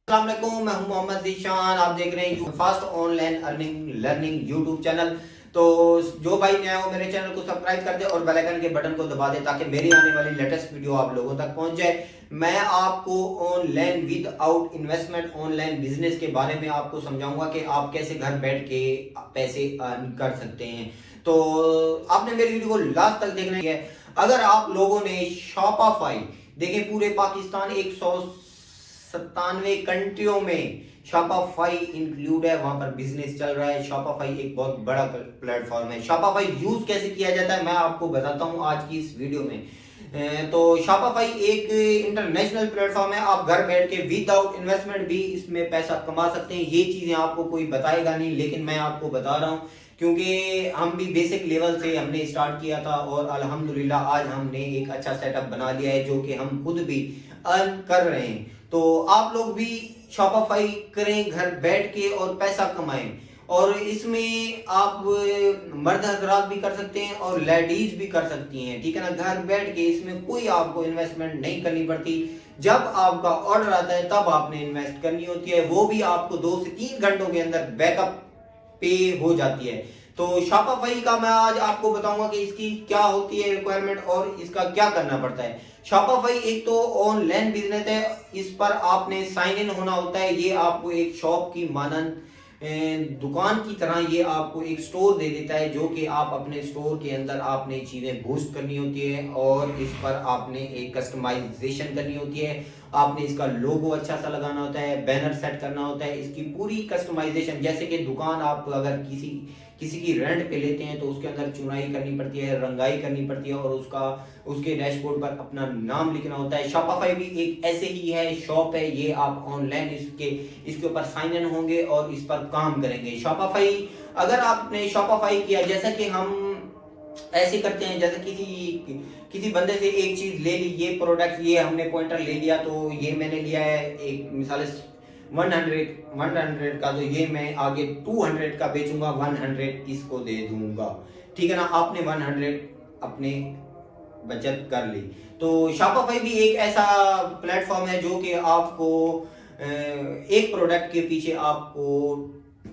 अस्सलाम वालेकुम, मैं हूं मोहम्मद जीशान। आप देख रहे हैं fast online earning learning YouTube channel. तो जो भाई नया हो मेरे चैनल को सब्सक्राइब कर दे और बेल आइकन के बटन को दबा दे ताकि मेरी आने वाली लेटेस्ट वीडियो आप लोगों तक पहुंच जाए। मैं आपको online without investment online business के बारे में आपको समझाऊंगा कि आप कैसे घर बैठ के पैसे अर्न कर सकते हैं। तो आपने मेरी वीडियो को लास्ट तक देखना है। अगर आप लोगों ने शॉपिफाई देखे, पूरे पाकिस्तान 197 कंट्रियों में शॉपिफाई इंक्लूड है, वहां पर बिजनेस चल रहा है। शॉपिफाई एक बहुत बड़ा प्लेटफॉर्म है। शॉपिफाई यूज कैसे किया जाता है मैं आपको बताता हूं आज की इस वीडियो में। तो शॉपिफाई एक इंटरनेशनल प्लेटफॉर्म है। आप घर बैठ के विदाउट इन्वेस्टमेंट भी इसमें पैसा कमा सकते हैं। ये चीजें आपको कोई बताएगा नहीं, लेकिन मैं आपको बता रहा हूं क्योंकि हम भी बेसिक लेवल से हमने स्टार्ट किया था और अल्हम्दुलिल्लाह आज हमने एक अच्छा सेटअप बना लिया है जो कि हम खुद भी अर्न कर रहे हैं। तो आप लोग भी शॉपिफाई करें घर बैठ के और पैसा कमाएं। और इसमें आप मर्द हजरात भी कर सकते हैं और लेडीज भी कर सकती हैं, ठीक है ना। घर बैठ के इसमें कोई आपको इन्वेस्टमेंट नहीं करनी पड़ती। जब आपका ऑर्डर आता है तब आपने इन्वेस्ट करनी होती है, वो भी आपको 2 से 3 घंटों के अंदर बैकअप पे हो जाती है। तो शॉपिफाई का मैं आज आपको बताऊंगा कि इसकी क्या होती है रिक्वायरमेंट और इसका क्या करना पड़ता है। शॉपिफाई एक तो ऑनलाइन बिजनेस है, इस पर आपने साइन इन होना होता है। ये आपको एक शॉप की मानन दुकान की तरह ये आपको एक स्टोर दे देता है, जो कि आप अपने स्टोर के अंदर आपने चीजें बूस्ट करनी होती है और इस पर आपने एक कस्टमाइजेशन करनी होती है। आपने इसका लोगो अच्छा सा लगाना होता है, बैनर सेट करना होता है, इसकी पूरी कस्टमाइजेशन। जैसे कि दुकान आप अगर किसी की रेंट पे लेते हैं तो उसके अंदर चुनाई करनी पड़ती है, रंगाई करनी पड़ती है और उसके डैशबोर्ड पर अपना नाम लिखना होता है। शॉपिफाई भी एक ऐसे ही है, शॉप है। ये आप ऑनलाइन इसके ऊपर साइन इन होंगे और इस पर काम करेंगे। शॉपिफाई अगर आपने शॉपिफाई किया, जैसा कि हम ऐसे करते हैं, जैसे किसी बंदे से एक चीज ले ली, ये प्रोडक्ट, ये हमने पॉइंटर ले लिया, तो ये मैंने लिया है एक मिसाल 100 का, तो ये मैं आगे 200 का बेचूंगा, 100 इसको दे दूंगा, ठीक है ना। आपने 100 अपने बचत कर ली। तो शॉपिफाई भी एक ऐसा प्लेटफॉर्म है जो कि आपको एक प्रोडक्ट के पीछे आपको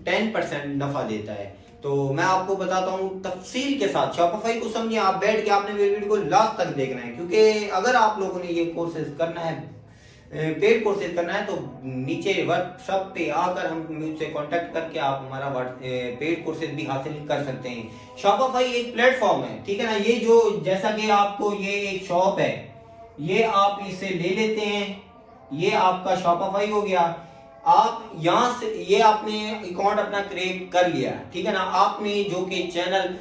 10% नफा देता है। तो मैं आपको बताता हूं तफसील के साथ। शॉपिफाई को समझिए, आप बैठ के आपने मेरी वीडियो को लास्ट तक देखना है, क्योंकि अगर आप लोगों ने ये कोर्सेज करना है, पेड कोर्सेज करना है, तो नीचे व्हाट्सएप पे आकर हम मुझसे कांटेक्ट करके आप हमारा पेड कोर्सेज भी हासिल कर सकते हैं। शॉपिफाई एक प्लेटफॉर्म है, ठीक है ना। ये जो जैसा कि आपको ये एक शॉप है, ये आप इसे ले लेते हैं, ये आपका शॉपिफाई हो गया। आप यहां से ये आपने अकाउंट अपना क्रिएट कर लिया, ठीक है ना। आपने जो कि चैनल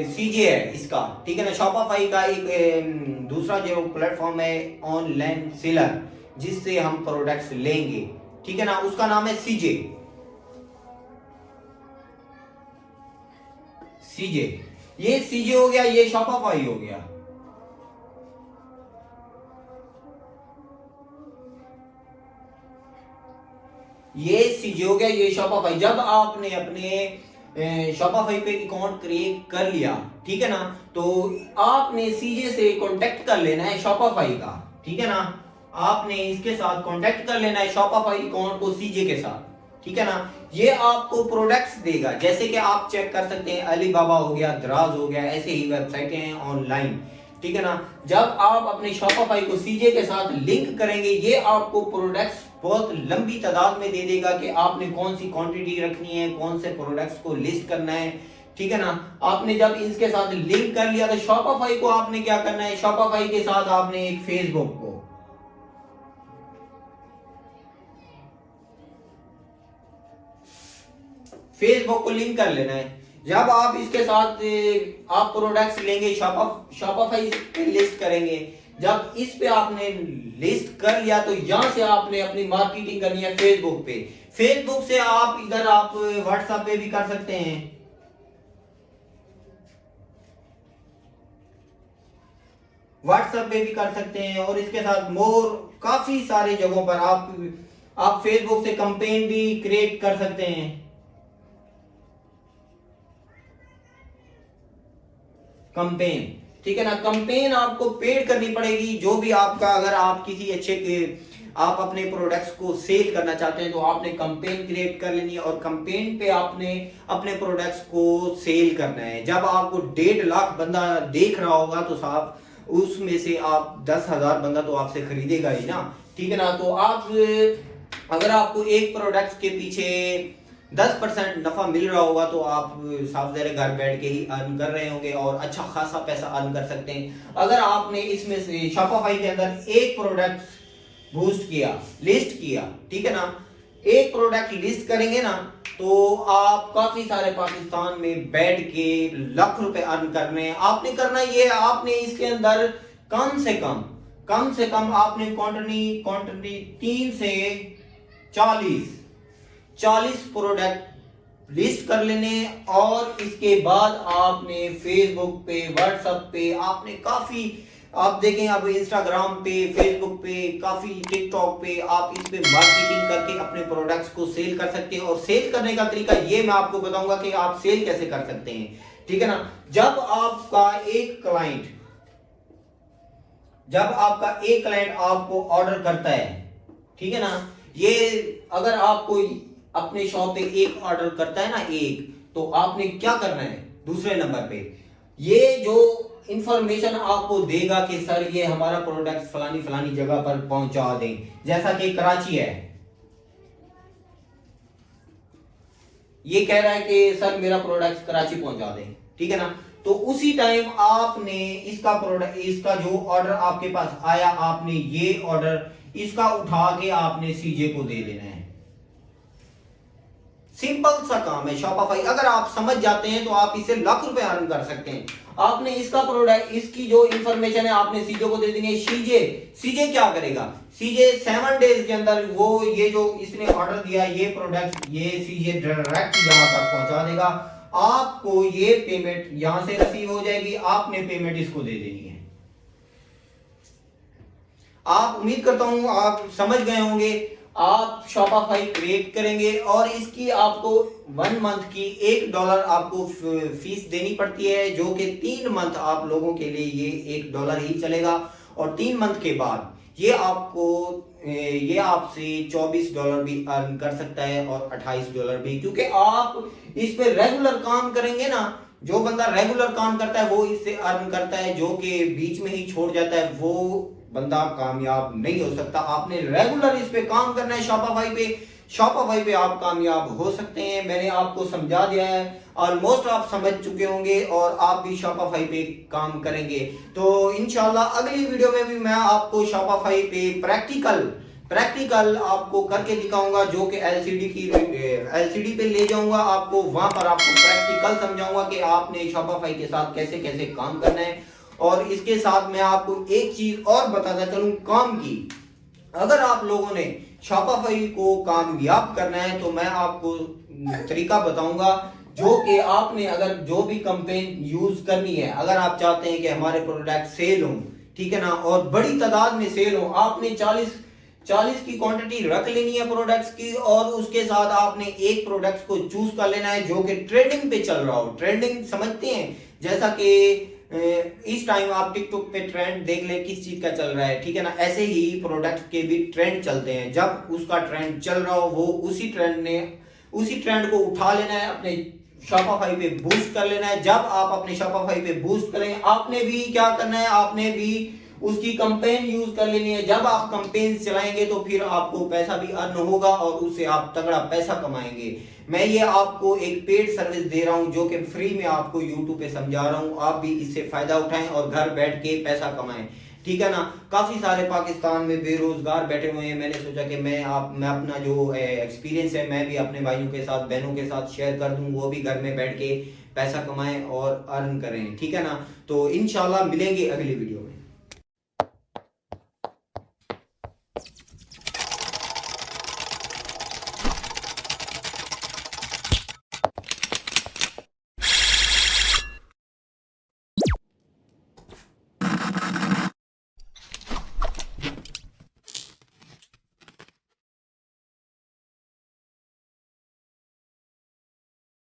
सीजे है इसका, ठीक है ना। शॉपिफाई का एक दूसरा जो प्लेटफॉर्म है ऑनलाइन सेलर, जिससे हम प्रोडक्ट्स लेंगे, ठीक है ना, उसका नाम है सीजे। ये सीजे हो गया, ये शॉपिफाई हो गया। ये सीजे हो गया, ये शॉपिफाई। जब आपने अपने शॉपिफाई पे अकाउंट क्रिएट कर लिया, ठीक है ना, तो आपने सीजे से कांटेक्ट कर लेना है शॉपिफाई का, ठीक है ना। आपने इसके साथ कांटेक्ट कर लेना है शॉपिफाई अकाउंट को सीजे के साथ, ठीक है ना। ये आपको प्रोडक्ट्स देगा, जैसे कि आप चेक कर सकते हैं, अलीबाबा हो गया, दराज हो गया, ऐसे ही वेबसाइटें हैं ऑनलाइन, ठीक है ना। जब आप अपने शॉपिफाई को सीजे के साथ लिंक करेंगे, ये आपको प्रोडक्ट्स बहुत लंबी तादाद में दे देगा कि आपने कौन सी क्वांटिटी रखनी है, कौन से प्रोडक्ट्स को लिस्ट करना है, ठीक है ना। आपने जब इसके साथ लिंक कर लिया तो शॉपिफाई को आपने क्या करना है, शॉपिफाई के साथ आपने एक फेसबुक को लिंक कर लेना है। जब आप इसके साथ आप प्रोडक्ट्स लेंगे, शॉपिफाई पे लिस्ट करेंगे। जब इस पे आपने लिस्ट कर लिया तो यहां से आपने अपनी मार्केटिंग करनी है फेसबुक पे। फेसबुक से आप इधर आप व्हाट्सएप पे भी कर सकते हैं, व्हाट्सएप पे भी कर सकते हैं, और इसके साथ मोर काफी सारे जगहों पर आप फेसबुक से कैंपेन भी क्रिएट कर सकते हैं। कैंपेन, ठीक है ना। कैंपेन आपको पेड करनी पड़ेगी, जो भी आपका, अगर आप किसी अच्छे आप अपने प्रोडक्ट्स को सेल करना चाहते हैं तो आपने कैंपेन क्रिएट कर लेनी है और कैंपेन पे आपने अपने प्रोडक्ट्स को सेल करना है। जब आपको 1.5 लाख बंदा देख रहा होगा तो साहब उसमें से आप 10,000 बंदा तो आपसे खरीदेगा ही ना, ठीक है ना। तो आप अगर आपको एक प्रोडक्ट के पीछे 10% नफा मिल रहा होगा तो आप साफ ज़ाहिर घर बैठ के ही अर्न कर रहे होंगे और अच्छा खासा पैसा अर्न कर सकते हैं। अगर आपने इसमें से शॉपिफाई के अंदर एक प्रोडक्ट बूस्ट किया, लिस्ट किया, ठीक है ना, एक प्रोडक्ट लिस्ट करेंगे ना तो आप काफी सारे पाकिस्तान में बैठ के लाख रुपए अर्न कर रहे हैं। आपने करना ये, आपने इसके अंदर कम से कम आपने क्वांटिटी 3 से 40 प्रोडक्ट लिस्ट कर लेने और इसके बाद आपने फेसबुक पे, व्हाट्सएप पे, आपने काफी, आप देखें अब इंस्टाग्राम पे, फेसबुक पे, काफी टिकटॉक पे आप इस पे मार्केटिंग करके अपने प्रोडक्ट्स को सेल कर सकते हैं। और सेल करने का तरीका ये मैं आपको बताऊंगा कि आप सेल कैसे कर सकते हैं, ठीक है ना। जब आपका एक क्लाइंट आपको ऑर्डर करता है, ठीक है ना, ये अगर आपको अपने शॉप पे एक ऑर्डर करता है ना एक, तो आपने क्या करना है, दूसरे नंबर पे ये जो इंफॉर्मेशन आपको देगा कि सर ये हमारा प्रोडक्ट फलानी जगह पर पहुंचा दें। जैसा कि कराची है, ये कह रहा है कि सर मेरा प्रोडक्ट कराची पहुंचा दें, ठीक है ना। तो उसी टाइम आपने इसका जो ऑर्डर आपके पास आया, आपने ये ऑर्डर इसका उठा के आपने सीजे को दे देना है। सिंपल सा काम है शॉपिफाई। अगर आप समझ जाते हैं तो आप इससे लाख रुपए अर्न कर सकते हैं। आपने इसका प्रोडक्ट, इसकी जो इंफॉर्मेशन है आपने सीजे को दे देंगे। सीजे क्या करेगा, सीजे 7 डेज के अंदर वो ये जो इसने ऑर्डर दिया ये प्रोडक्ट ये सीजे डायरेक्ट यहां तक पहुंचा देगा। आपको ये पेमेंट यहां से रिसीव हो जाएगी, आपने पेमेंट इसको दे देनी है। आप, उम्मीद करता हूं आप समझ गए होंगे। आप शॉपिफाई क्रिएट करेंगे और इसकी आपको 1 मंथ की $1 आपको फीस देनी पड़ती है, जो कि 3 मंथ आप लोगों के लिए ये $1 ही चलेगा। और 3 मंथ के बाद ये आपसे $24 भी अर्न कर सकता है और $28 भी, क्योंकि आप इस पे रेगुलर काम करेंगे ना। जो बंदा रेगुलर काम करता है वो इससे अर्न करता है, जो कि बीच में ही छोड़ जाता है वो बंदा कामयाब नहीं हो सकता। आपने रेगुलर इस पे काम करना है शॉपिफाई पे आप कामयाब हो सकते हैं। मैंने आपको समझा दिया है, ऑलमोस्ट आप समझ चुके होंगे और आप भी शॉपिफाई पे काम करेंगे। तो इंशाल्लाह अगली वीडियो में भी मैं आपको शॉपिफाई पे प्रैक्टिकल आपको करके दिखाऊंगा, जो कि एलसीडी पे ले जाऊंगा आपको, वहां पर आपको प्रैक्टिकल समझाऊंगा कि आपने शॉपिफाई के साथ कैसे कैसे काम करना है। और इसके साथ मैं आपको एक चीज और बताता चलूं काम की। अगर आप लोगों ने शॉपिफाई को कामयाब करना है तो मैं आपको तरीका बताऊंगा, जो कि आपने अगर जो भी कैंपेन यूज करनी है, अगर आप चाहते हैं कि हमारे प्रोडक्ट सेल हो, ठीक है ना, और बड़ी तादाद में सेल हो, आपने 40 की क्वांटिटी रख लेनी है प्रोडक्ट्स की और उसके साथ आपने एक प्रोडक्ट को चूज कर लेना है जो कि ट्रेंडिंग पे चल रहा हो। ट्रेंडिंग समझते हैं, जैसा कि इस टाइम आप टिकटॉक पे ट्रेंड देख लें किस चीज का चल रहा है, ठीक है ना, ऐसे ही प्रोडक्ट के भी ट्रेंड चलते हैं। जब उसका ट्रेंड चल रहा हो वो उसी ट्रेंड को उठा लेना है, अपने शॉपिफाई पे बूस्ट कर लेना है। जब आप अपने शॉपिफाई पे बूस्ट करेंगे, आपने भी क्या करना है, आपने भी उसकी कैंपेन यूज कर लेनी है। जब आप कैंपेन चलाएंगे तो फिर आपको पैसा भी अर्न होगा और उससे आप तगड़ा पैसा कमाएंगे। मैं ये आपको एक पेड सर्विस दे रहा हूं जो कि फ्री में आपको यूट्यूब पे समझा रहा हूं। आप भी इससे फायदा उठाएं और घर बैठ के पैसा कमाएं, ठीक है ना। काफी सारे पाकिस्तान में बेरोजगार बैठे हुए हैं। मैंने सोचा कि मैं अपना जो एक्सपीरियंस है मैं भी अपने भाइयों के साथ, बहनों के साथ शेयर कर दूं, वो भी घर में बैठ के पैसा कमाएं और अर्न करें, ठीक है ना। तो इंशाल्लाह मिलेंगे अगली वीडियो।